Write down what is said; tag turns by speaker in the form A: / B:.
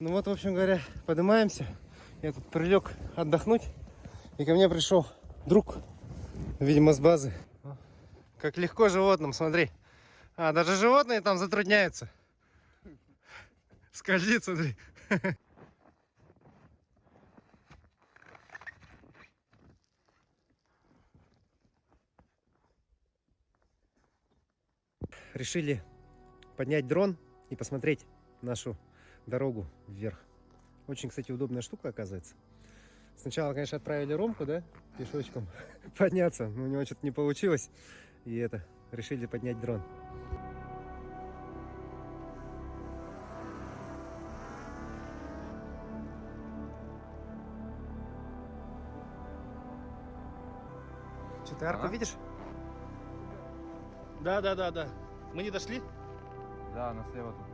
A: Ну вот, в общем говоря, поднимаемся. Я тут прилег отдохнуть. И ко мне пришел друг, видимо, с базы. Как легко животным, смотри. А, даже животные там затрудняются. Скользит, смотри. Решили поднять дрон и посмотреть нашу дорогу вверх. Очень, кстати, удобная штука, оказывается. Сначала, конечно, отправили Ромку, да, пешочком подняться, но у него что-то не получилось. И решили поднять дрон. Что, ты арку видишь?
B: Да. Мы не дошли?
C: Да, она слева тут.